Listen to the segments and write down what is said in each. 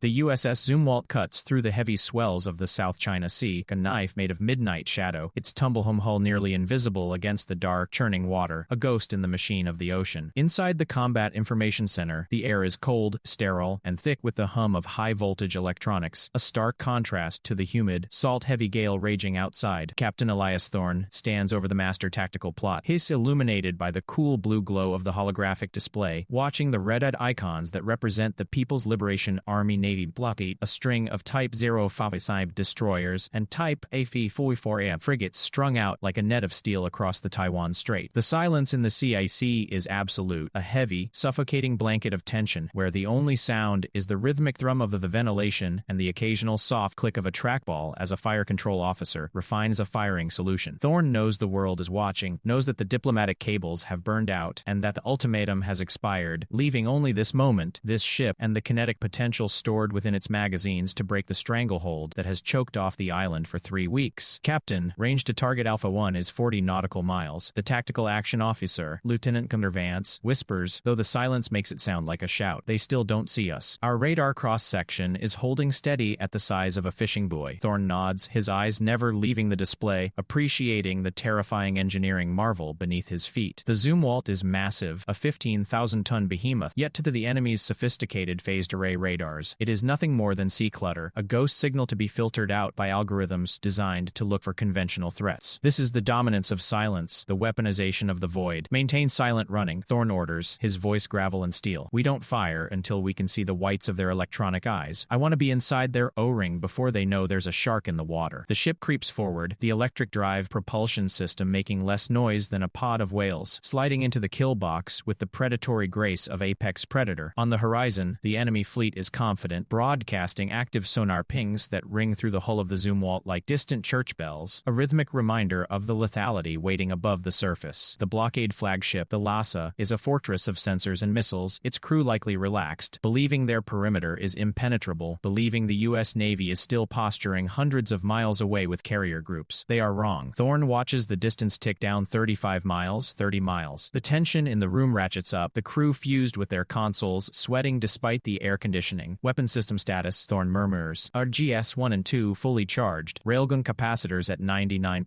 The USS Zumwalt cuts through the heavy swells of the South China Sea, a knife made of midnight shadow, its tumble-home hull nearly invisible against the dark, churning water, a ghost in the machine of the ocean. Inside the Combat Information Center, the air is cold, sterile, and thick with the hum of high-voltage electronics, a stark contrast to the humid, salt-heavy gale raging outside. Captain Elias Thorne stands over the master tactical plot, his illuminated by the cool blue glow of the holographic display, watching the red-eyed icons that represent the People's Liberation Army Navy Blockade, a string of Type 055 destroyers, and Type AF-44A frigates strung out like a net of steel across the Taiwan Strait. The silence in the CIC is absolute, a heavy, suffocating blanket of tension, where the only sound is the rhythmic thrum of the ventilation and the occasional soft click of a trackball as a fire control officer refines a firing solution. Thorne knows the world is watching, knows that the diplomatic cables have burned out, and that the ultimatum has expired, leaving only this moment, this ship, and the kinetic potential stored within its magazines to break the stranglehold that has choked off the island for 3 weeks. Captain, range to target Alpha 1 is 40 nautical miles. The tactical action officer, Lieutenant Commander Vance, whispers, though the silence makes it sound like a shout. They still don't see us. Our radar cross-section is holding steady at the size of a fishing buoy. Thorne nods, his eyes never leaving the display, appreciating the terrifying engineering marvel beneath his feet. The Zumwalt is massive, a 15,000-ton behemoth, yet to the enemy's sophisticated phased array radars, it is nothing more than sea clutter, a ghost signal to be filtered out by algorithms designed to look for conventional threats. This is the dominance of silence, the weaponization of the void. Maintain silent running, Thorne orders, his voice gravel and steel. We don't fire until we can see the whites of their electronic eyes. I want to be inside their O-ring before they know there's a shark in the water. The ship creeps forward, the electric drive propulsion system making less noise than a pod of whales, sliding into the kill box with the predatory grace of apex predator. On the horizon, the enemy fleet is confident, broadcasting active sonar pings that ring through the hull of the Zumwalt like distant church bells, a rhythmic reminder of the lethality waiting above the surface. The blockade flagship, the Lhasa, is a fortress of sensors and missiles, its crew likely relaxed, believing their perimeter is impenetrable, believing the U.S. Navy is still posturing hundreds of miles away with carrier groups. They are wrong. Thorne watches the distance tick down 35 miles, 30 miles. The tension in the room ratchets up, the crew fused with their consoles, sweating despite the air conditioning. Weapon system status, Thorne murmurs. Our GS-1 and 2 fully charged. Railgun capacitors at 99%.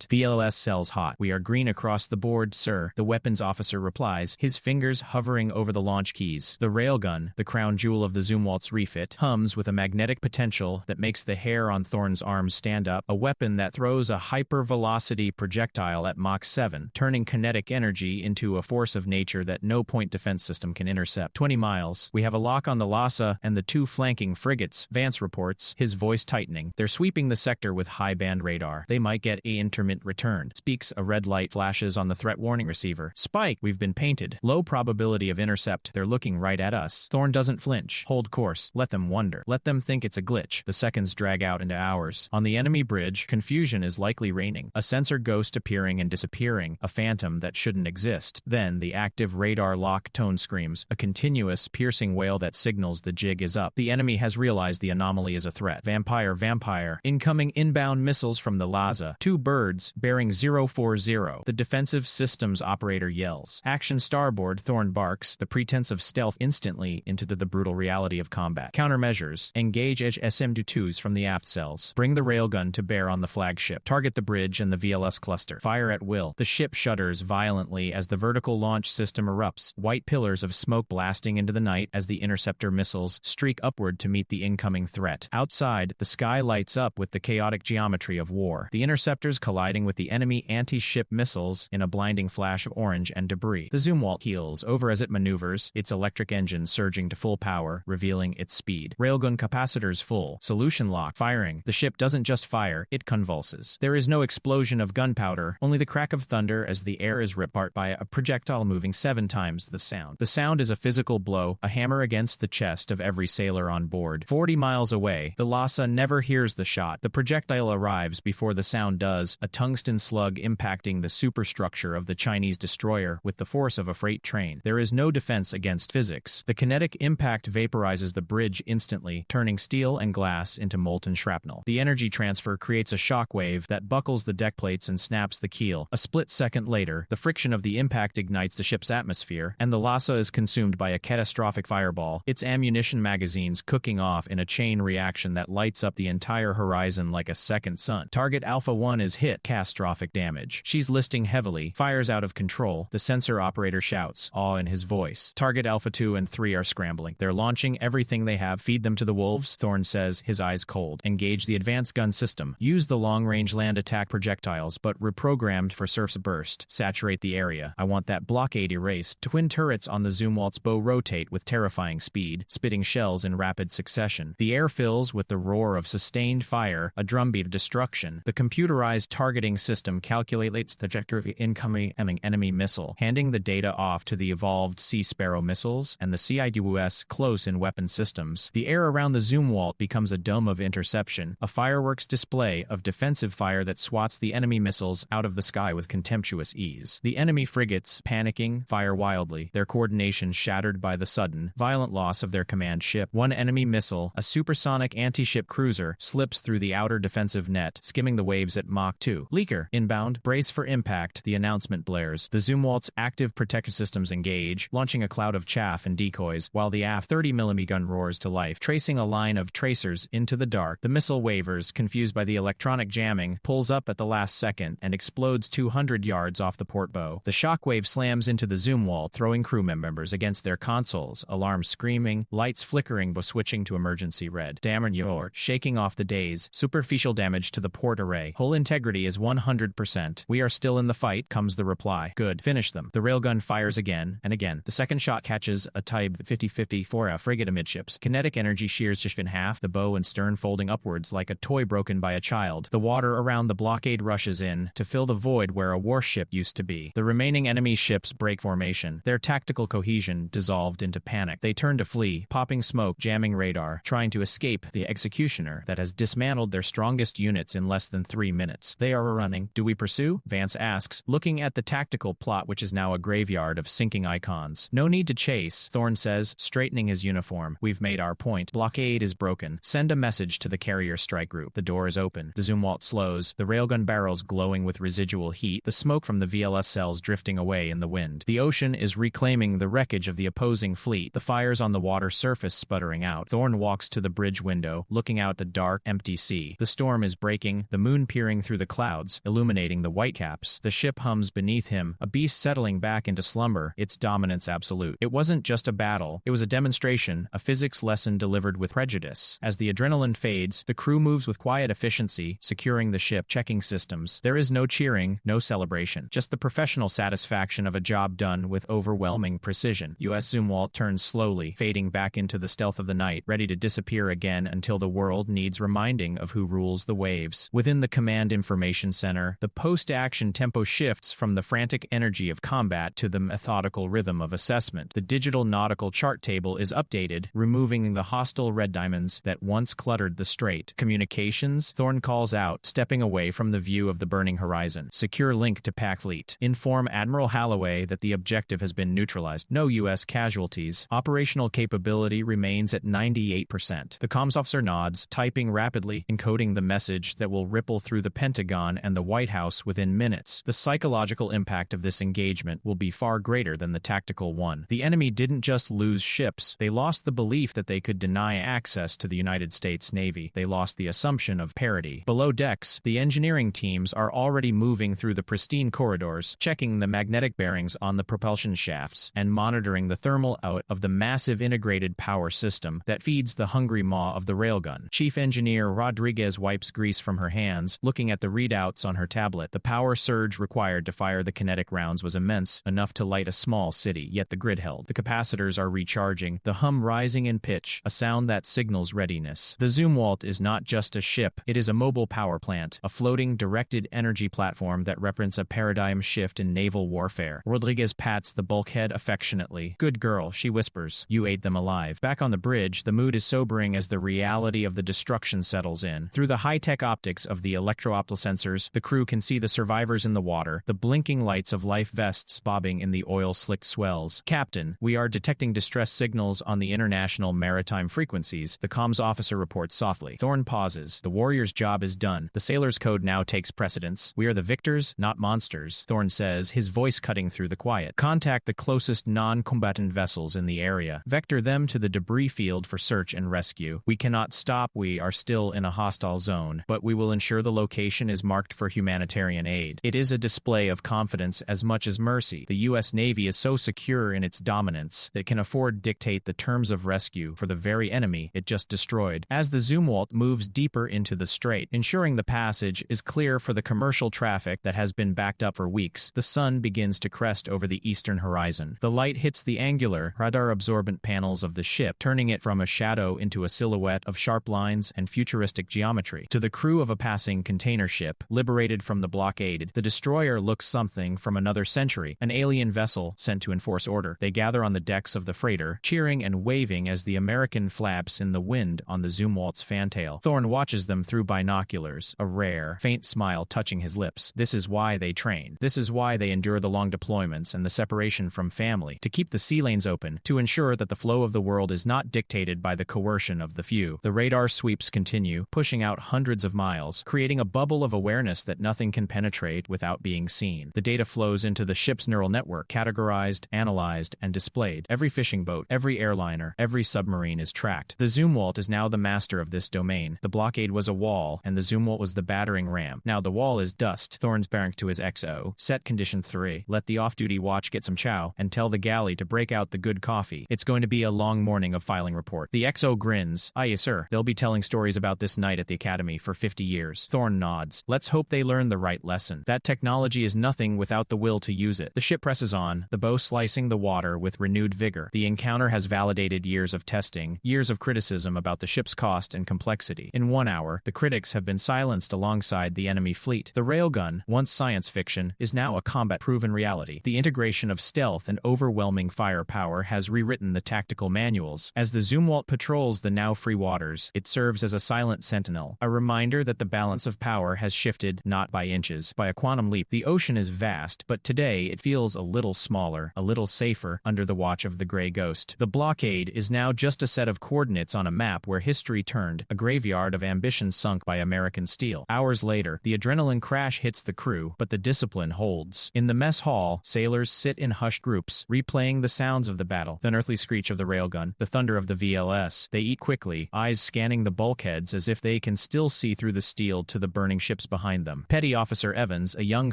VLS cells hot. We are green across the board, sir, the weapons officer replies, his fingers hovering over the launch keys. The railgun, the crown jewel of the Zumwalt's refit, hums with a magnetic potential that makes the hair on Thorne's arms stand up, a weapon that throws a hyper-velocity projectile at Mach 7, turning kinetic energy into a force of nature that no point defense system can intercept. 20 miles. We have a lock on the Lhasa and the 2 flanking frigates, Vance reports, his voice tightening. They're sweeping the sector with high-band radar. They might get a intermittent return. Speaks, a red light flashes on the threat warning receiver. Spike, we've been painted. Low probability of intercept. They're looking right at us. Thorne doesn't flinch. Hold course. Let them wonder. Let them think it's a glitch. The seconds drag out into hours. On the enemy bridge, confusion is likely reigning. A sensor ghost appearing and disappearing, a phantom that shouldn't exist. Then, the active radar lock tone screams, a continuous, piercing wail that signals the jig is up. The enemy has realized the anomaly is a threat. Vampire, vampire. Incoming inbound missiles from the Lhasa. 2 birds, bearing 040. The defensive systems operator yells. Action starboard, Thorne barks, the pretense of stealth instantly into the brutal reality of combat. Countermeasures. Engage edge SM-22s from the aft cells. Bring the railgun to bear on the flagship. Target the bridge and the VLS cluster. Fire at will. The ship shudders violently as the vertical launch system erupts, white pillars of smoke blasting into the night as the interceptor missiles streak upward to meet the incoming threat. Outside, the sky lights up with the chaotic geometry of war. The interceptors colliding with the enemy anti-ship missiles in a blinding flash of orange and debris. The Zumwalt heels over as it maneuvers, its electric engine surging to full power, revealing its speed. Railgun capacitors full. Solution lock. Firing. The ship doesn't just fire, it convulses. There is no explosion of gunpowder, only the crack of thunder as the air is ripped apart by a projectile moving 7 times the sound. The sound is a physical blow, a hammer against the chest of every sailor on board. 40 miles away, the Lhasa never hears the shot. The projectile arrives before the sound does, a tungsten slug impacting the superstructure of the Chinese destroyer with the force of a freight train. There is no defense against physics. The kinetic impact vaporizes the bridge instantly, turning steel and glass into molten shrapnel. The energy transfer creates a shockwave that buckles the deck plates and snaps the keel. A split second later, the friction of the impact ignites the ship's atmosphere, and the Lhasa is consumed by a catastrophic fireball, its ammunition magazine proteins cooking off in a chain reaction that lights up the entire horizon like a second sun. Target Alpha 1 is hit. Catastrophic damage. She's listing heavily, fires out of control. The sensor operator shouts, awe in his voice. Target Alpha 2 and 3 are scrambling. They're launching everything they have. Feed them to the wolves, Thorne says, his eyes cold. Engage the advanced gun system. Use the long-range land attack projectiles, but reprogrammed for Surf's burst. Saturate the area. I want that blockade erased. Twin turrets on the Zumwalt's bow rotate with terrifying speed, spitting shells in rapid succession. The air fills with the roar of sustained fire, a drumbeat of destruction. The computerized targeting system calculates the trajectory of incoming enemy missile, handing the data off to the evolved Sea Sparrow missiles and the CIDUS close-in weapon systems. The air around the Zumwalt becomes a dome of interception, a fireworks display of defensive fire that swats the enemy missiles out of the sky with contemptuous ease. The enemy frigates, panicking, fire wildly, their coordination shattered by the sudden, violent loss of their command ship. One enemy missile, a supersonic anti-ship cruiser, slips through the outer defensive net, skimming the waves at Mach 2. Leaker, inbound, brace for impact, the announcement blares. The Zumwalt's active protector systems engage, launching a cloud of chaff and decoys, while the aft 30mm gun roars to life, tracing a line of tracers into the dark. The missile wavers, confused by the electronic jamming, pulls up at the last second, and explodes 200 yards off the port bow. The shockwave slams into the Zumwalt, throwing crew members against their consoles, alarms screaming, lights flickering but switching to emergency red. Damn you're shaking off the daze. Superficial damage to the port array. Hull integrity is 100%. We are still in the fight, comes the reply. Good. Finish them. The railgun fires again and again. The second shot catches a Type 50-50 for a frigate amidships. Kinetic energy shears just in half, the bow and stern folding upwards like a toy broken by a child. The water around the blockade rushes in to fill the void where a warship used to be. The remaining enemy ships break formation, their tactical cohesion dissolved into panic. They turn to flee, popping smoke, jamming radar, trying to escape the executioner that has dismantled their strongest units in less than 3 minutes. They are running. Do we pursue? Vance asks, looking at the tactical plot which is now a graveyard of sinking icons. No need to chase, Thorne says, straightening his uniform. We've made our point. Blockade is broken. Send a message to the carrier strike group. The door is open. The Zumwalt slows, the railgun barrels glowing with residual heat, the smoke from the VLS cells drifting away in the wind. The ocean is reclaiming the wreckage of the opposing fleet, the fires on the water surface sputtering out. Thorne walks to the bridge window, looking out the dark, empty sea. The storm is breaking, the moon peering through the clouds, illuminating the whitecaps. The ship hums beneath him, a beast settling back into slumber, its dominance absolute. It wasn't just a battle, it was a demonstration, a physics lesson delivered with prejudice. As the adrenaline fades, the crew moves with quiet efficiency, securing the ship, checking systems. There is no cheering, no celebration, just the professional satisfaction of a job done with overwhelming precision. USS Zumwalt turns slowly, fading back into the stealth of the night, ready to disappear again until the world needs reminding of who rules the waves. Within the Command Information Center, the post-action tempo shifts from the frantic energy of combat to the methodical rhythm of assessment. The digital nautical chart table is updated, removing the hostile red diamonds that once cluttered the strait. Communications, Thorne calls out, stepping away from the view of the burning horizon. Secure link to Pack Fleet. Inform Admiral Holloway that the objective has been neutralized. No U.S. casualties. Operational capability remains at 98%. The comms officer nods, typing rapidly, encoding the message that will ripple through the Pentagon and the White House within minutes. The psychological impact of this engagement will be far greater than the tactical one. The enemy didn't just lose ships, they lost the belief that they could deny access to the United States Navy. They lost the assumption of parity. Below decks, the engineering teams are already moving through the pristine corridors, checking the magnetic bearings on the propulsion shafts, and monitoring the thermal output of the massive integrated power system that feeds the hungry maw of the railgun. Chief Engineer Rodriguez wipes grease from her hands, looking at the readouts on her tablet. The power surge required to fire the kinetic rounds was immense, enough to light a small city, yet the grid held. The capacitors are recharging, the hum rising in pitch, a sound that signals readiness. The Zumwalt is not just a ship, it is a mobile power plant, a floating directed energy platform that represents a paradigm shift in naval warfare. Rodriguez pats the bulkhead affectionately. Good girl, she whispers. You ate them alive. Back on the bridge, the mood is sobering as the reality of the destruction settles in. Through the high-tech optics of the electro-optical sensors, the crew can see the survivors in the water, the blinking lights of life vests bobbing in the oil-slicked swells. Captain, we are detecting distress signals on the international maritime frequencies, the comms officer reports softly. Thorne pauses. The warrior's job is done. The sailor's code now takes precedence. We are the victors, not monsters, Thorne says, his voice cutting through the quiet. Contact the closest non-combatant vessels in the area. Vector them to the debris field for search and rescue. We cannot stop. We are still in a hostile zone, but we will ensure the location is marked for humanitarian aid. It is a display of confidence as much as mercy. The U.S. Navy is so secure in its dominance that it can afford to dictate the terms of rescue for the very enemy it just destroyed. As the Zumwalt moves deeper into the strait, ensuring the passage is clear for the commercial traffic that has been backed up for weeks, the sun begins to crest over the eastern horizon. The light hits the angular, radar-absorbent panels of the ship, turning it from a shadow into a silhouette of sharp lines and futuristic geometry. To the crew of a passing container ship, liberated from the blockade, the destroyer looks something from another century, an alien vessel sent to enforce order. They gather on the decks of the freighter, cheering and waving as the American flaps in the wind on the Zumwalt's fantail. Thorn watches them through binoculars, a rare, faint smile touching his lips. This is why they train. This is why they endure the long deployments and the separation from family, to keep the sea lanes open, to ensure that the flow of the world is not dictated by the coercion of the few. The radar sweeps continue, pushing out hundreds of miles, creating a bubble of awareness that nothing can penetrate without being seen. The data flows into the ship's neural network, categorized, analyzed, and displayed. Every fishing boat, every airliner, every submarine is tracked. The Zumwalt is now the master of this domain. The blockade was a wall, and the Zumwalt was the battering ram. Now the wall is dust. Thorn's barrack to his XO. Set condition 3. Let the off-duty watch get some chow, and tell the galley to break out the good coffee. It's going to be a long morning of filing report. The XO grins. Aye, sir. They'll be telling stories about this night at the academy for 50 years. Thorn nods. Let's hope they learn the right lesson. That technology is nothing without the will to use it. The ship presses on, the bow slicing the water with renewed vigor. The encounter has validated years of testing, years of criticism about the ship's cost and complexity. In 1 hour, the critics have been silenced alongside the enemy fleet. The railgun, once science fiction, is now a combat-proven reality. The integration of stealth and overwhelming firepower has rewritten the tactical manuals. As the Zumwalt patrols the now free waters, it serves as a silent sentinel, a reminder that the balance of power has shifted not by inches, by a quantum leap. The ocean is vast, but today it feels a little smaller, a little safer, under the watch of the Grey Ghost. The blockade is now just a set of coordinates on a map where history turned, a graveyard of ambition sunk by American steel. Hours later, the adrenaline crash hits the crew, but the discipline holds. In the mess hall, sailors sit in hushed groups, replaying the sounds of the battle, the unearthly screech of the railgun, the thunder of the VLS. They eat quickly, eyes scanning the bulkheads as if they can still see through the steel to the burning ships behind them. Petty Officer Evans, a young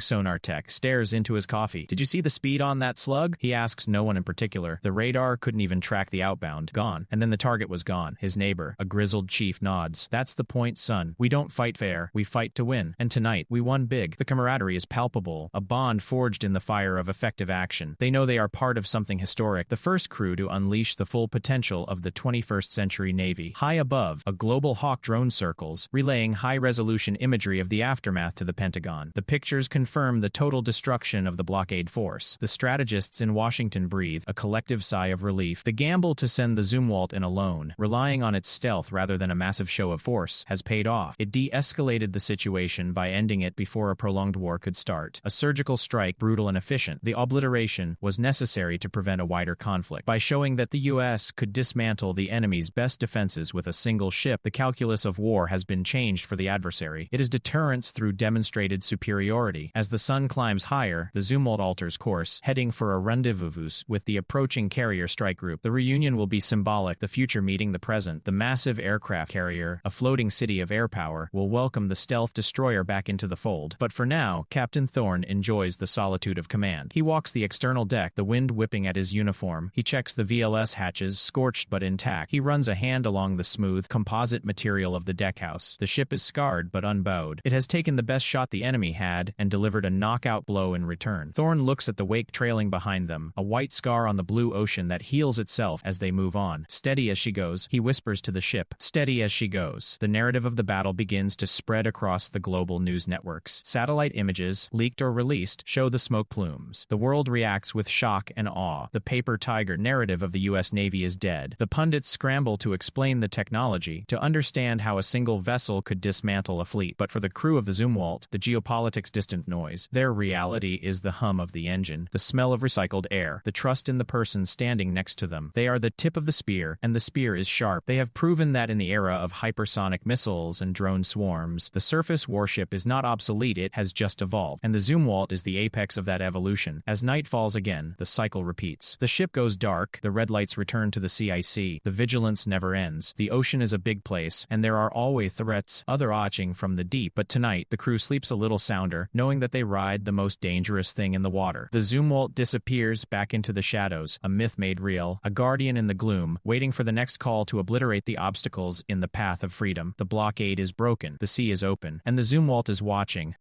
sonar tech, stares into his coffee. Did you see the speed on that slug? He asks no one in particular. The radar couldn't even track the outbound. Gone. And then the target was gone. His neighbor, a grizzled chief, nods. That's the point, son. We don't fight fair. We fight to win. And tonight, we won big. The camaraderie is palpable, a bond forged in the fire of effective action. They know they are part of something historic, the first crew to unleash the full potential of the 21st century Navy. High above, a global hawk drone circles, relaying high-resolution imagery of the aftermath to the Pentagon. The pictures confirm the total destruction of the blockade force. The strategists in Washington breathe a collective sigh of relief. The gamble to send the Zumwalt in alone, relying on its stealth rather than a massive show of force, has paid off. It de-escalated the situation by ending it before a prolonged war could start. A surgical strike, brutal and efficient. The obliteration was necessary to prevent a wider conflict. By showing that the U.S. could dismantle the enemy's best defenses with a single ship, the calculus of war has been changed for the adversary. It is deterrence through demonstrated superiority. As the sun climbs higher, the Zumwalt alters course, heading for a rendezvous with the approaching carrier strike group. The reunion will be symbolic, the future meeting the present. The massive aircraft carrier, a floating city of air power, will welcome the stealth destroyer back into the fold. But for now, Captain Thorn enjoys the solitude of command. He walks the external deck, the wind whipping at his uniform. He checks the VLS hatches, scorched but intact. He runs a hand along the smooth, composite material of the deckhouse. The ship is scarred but unbowed. It has taken the best shot the enemy had and delivered a knockout blow in return. Thorn looks at the wake trailing behind them, a white scar on the blue ocean that heals itself as they move on. Steady as she goes, he whispers to the ship. Steady as she goes. The narrative of the battle begins to spread across the global news networks. Satellite images, leaked or released, show the smoke plumes. The world reacts with shock and awe. The paper tiger narrative of the U.S. Navy is dead. The pundits scramble to explain the technology, to understand how a single vessel could dismantle a fleet. But for the crew of the Zumwalt, the geopolitics distant noise. Their reality is the hum of the engine, the smell of recycled air, the trust in the person standing next to them. They are the tip of the spear, and the spear is sharp. They have proven that in the era of hypersonic missiles and drone swarms, the surface warship is not obsolete, it has just evolved. And the Zumwalt is the apex of that evolution. As night falls again, the cycle repeats. The ship goes dark, the red lights return to the CIC, sea. The vigilance never ends. The ocean is a big place, and there are always threats, other watching from the deep. But tonight, the crew sleeps a little sounder, knowing that they ride the most dangerous thing in the water. The Zumwalt disappears back into the shadows, a myth made real, a guardian in the gloom, waiting for the next call to obliterate the obstacles in the path of freedom. The blockade is broken, the sea is open, and the Zumwalt is watching,